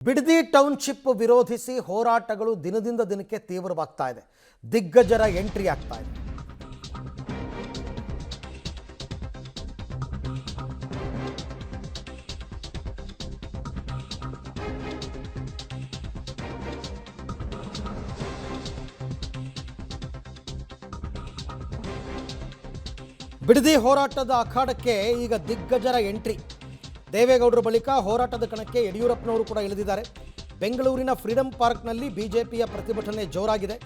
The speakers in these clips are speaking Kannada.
ಬಿಡದಿ ಟೌನ್ಶಿಪ್ ವಿರೋಧಿಸಿ ಹೋರಾಟಗಳು ದಿನದಿಂದ ದಿನಕ್ಕೆ ತೀವ್ರವಾಗ್ತಾ ಇದೆ. ದಿಗ್ಗಜರ ಎಂಟ್ರಿ ಆಗ್ತಾ ಇದೆ. ಬಿಡದಿ ಹೋರಾಟದ ಅಖಾಡಕ್ಕೆ ಈಗ ದಿಗ್ಗಜರ ಎಂಟ್ರಿ. ದೇವೇಗೌಡರ ಬಳಿಕ ಹೋರಾಟದ ಕಣಕ್ಕೆ ಯಡಿಯೂರಪ್ಪನವರು ಕೂಡ ಇಳಿದಿದ್ದಾರೆ. ಬೆಂಗಳೂರಿನ ಫ್ರೀಡಂ ಪಾರ್ಕ್ನಲ್ಲಿ ಬಿಜೆಪಿಯ ಪ್ರತಿಭಟನೆ ಜೋರಾಗಿದೆ.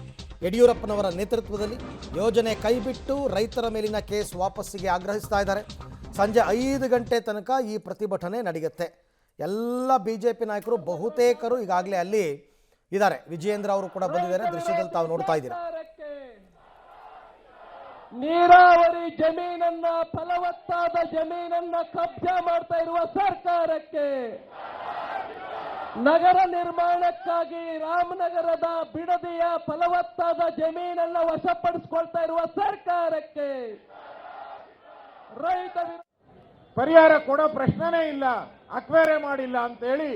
ಯಡಿಯೂರಪ್ಪನವರ ನೇತೃತ್ವದಲ್ಲಿ ಯೋಜನೆ ಕೈಬಿಟ್ಟು ರೈತರ ಮೇಲಿನ ಕೇಸ್ ವಾಪಸ್ಸಿಗೆ ಆಗ್ರಹಿಸ್ತಾ ಇದ್ದಾರೆ. ಸಂಜೆ 5 ಗಂಟೆ ತನಕ ಈ ಪ್ರತಿಭಟನೆ ನಡೆಯುತ್ತೆ. ಎಲ್ಲ ಬಿಜೆಪಿ ನಾಯಕರು ಬಹುತೇಕರು ಈಗಾಗಲೇ ಅಲ್ಲಿ ಇದ್ದಾರೆ. ವಿಜಯೇಂದ್ರ ಅವರು ಕೂಡ ಬಂದಿದ್ದಾರೆ. ದೃಶ್ಯದಲ್ಲಿ ತಾವು ನೋಡ್ತಾ ಇದ್ದೀರಾ. ನೀರಾವರಿ ಜಮೀನನ್ನ, ಫಲವತ್ತಾದ ಜಮೀನನ್ನ ಕಬ್ಜಾ ಮಾಡ್ತಾ ಇರುವ ಸರ್ಕಾರಕ್ಕೆ, ನಗರ ನಿರ್ಮಾಣಕ್ಕಾಗಿ ರಾಮನಗರದ ಬಿಡದಿಯ ಫಲವತ್ತಾದ ಜಮೀನನ್ನ ವಶಪಡಿಸಿಕೊಳ್ತಾ ಇರುವ ಸರ್ಕಾರಕ್ಕೆ ರೈತ ಪರಿಹಾರ ಕೊಡೋ ಪ್ರಶ್ನೆನೇ ಇಲ್ಲ, ಅಕ್ವೇರೆ ಮಾಡಿಲ್ಲ ಅಂತ ಹೇಳಿ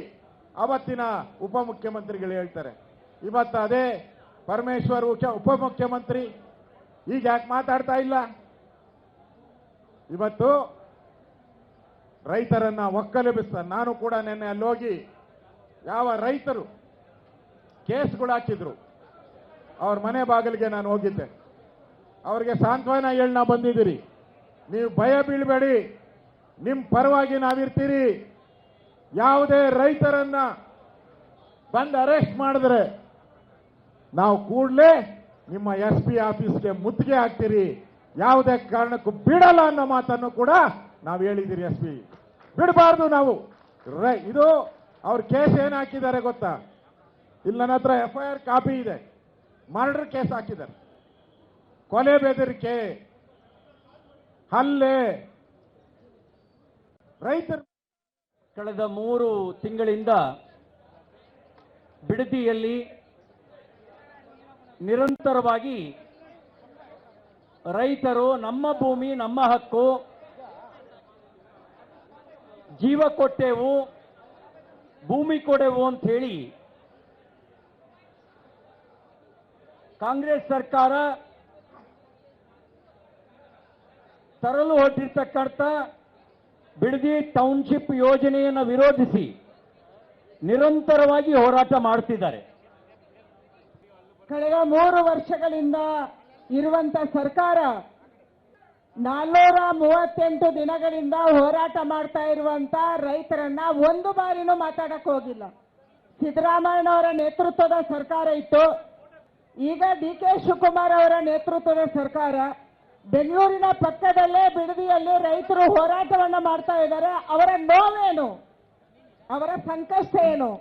ಅವತ್ತಿನ ಉಪಮುಖ್ಯಮಂತ್ರಿಗಳು ಹೇಳ್ತಾರೆ. ಇವತ್ತು ಅದೇ ಪರಮೇಶ್ವರ್ ಉಪಮುಖ್ಯಮಂತ್ರಿ ಈಗ ಯಾಕೆ ಮಾತಾಡ್ತಾ ಇಲ್ಲ? ಇವತ್ತು ರೈತರನ್ನ ಒಕ್ಕಲೆಬ್ಬಿಸ್ತಾರೆ. ನಾನು ಕೂಡ ನಿನ್ನೆ ಅಲ್ಲಿ ಹೋಗಿ ಯಾವ ರೈತರು ಕೇಸ್ಗಳು ಹಾಕಿದ್ರು ಅವ್ರ ಮನೆ ಬಾಗಿಲಿಗೆ ನಾನು ಹೋಗಿದ್ದೆ. ಅವ್ರಿಗೆ ಸಾಂತ್ವನ ಹೇಳಿ ನಾವು ಬಂದಿದ್ದೀರಿ, ನೀವು ಭಯ ಬೀಳಬೇಡಿ, ನಿಮ್ಮ ಪರವಾಗಿ ನಾವಿರ್ತೀರಿ. ಯಾವುದೇ ರೈತರನ್ನ ಬಂದು ಅರೆಸ್ಟ್ ಮಾಡಿದ್ರೆ ನಾವು ಕೂಡಲೇ ನಿಮ್ಮ SP ಆಫೀಸ್ಗೆ ಮುತ್ತಿಗೆ ಹಾಕ್ತೀರಿ, ಯಾವುದೇ ಕಾರಣಕ್ಕೂ ಬಿಡಲ್ಲ ಅನ್ನೋ ಮಾತನ್ನು ಕೂಡ ನಾವು ಹೇಳಿದ್ದೀರಿ. SP ಬಿಡಬಾರ್ದು ನಾವು. ಇದು ಅವ್ರ ಕೇಸ್ ಏನು ಹಾಕಿದ್ದಾರೆ ಗೊತ್ತಾ? ಇಲ್ಲಿ ನನ್ನ ಹತ್ರ FIR ಕಾಪಿ ಇದೆ. ಮರ್ಡರ್ ಕೇಸ್ ಹಾಕಿದ್ದಾರೆ, ಕೊಲೆ ಬೆದರಿಕೆ, ಹಲ್ಲೆ. ರೈತರು ಕಳೆದ 3 ತಿಂಗಳಿಂದ ಬಿಡದಿಯಲ್ಲಿ ನಿರಂತರವಾಗಿ ರೈತರು ನಮ್ಮ ಭೂಮಿ ನಮ್ಮ ಹಕ್ಕು, ಜೀವ ಕೊಟ್ಟೆವು, ಭೂಮಿ ಕೊಡೆವು ಅಂತ ಹೇಳಿ ಕಾಂಗ್ರೆಸ್ ಸರ್ಕಾರ ತರಲು ಹೊರಟಿರ್ತಕ್ಕಂಥ ಬಿಡದಿ ಟೌನ್ಶಿಪ್ ಯೋಜನೆಯನ್ನು ವಿರೋಧಿಸಿ ನಿರಂತರವಾಗಿ ಹೋರಾಟ ಮಾಡ್ತಿದ್ದಾರೆ. ಕಳೆದ 3 ವರ್ಷಗಳಿಂದ ಇರುವಂತ ಸರ್ಕಾರ 438 ದಿನಗಳಿಂದ ಹೋರಾಟ ಮಾಡ್ತಾ ಇರುವಂತ ರೈತರನ್ನ ಒಂದು ಬಾರಿನೂ ಮಾತಾಡಕ್ ಹೋಗಿಲ್ಲ. ಸಿದ್ದರಾಮಯ್ಯನವರ ನೇತೃತ್ವದ ಸರ್ಕಾರ ಇತ್ತು, ಈಗ DK ಶಿವಕುಮಾರ್ ಅವರ ನೇತೃತ್ವದ ಸರ್ಕಾರ. ಬೆಂಗಳೂರಿನ ಪಕ್ಕದಲ್ಲೇ ಬಿಡದಿಯಲ್ಲಿ ರೈತರು ಹೋರಾಟವನ್ನ ಮಾಡ್ತಾ ಇದ್ದಾರೆ. ಅವರ ನೋವೇನು, ಅವರ ಸಂಕಷ್ಟ ಏನು?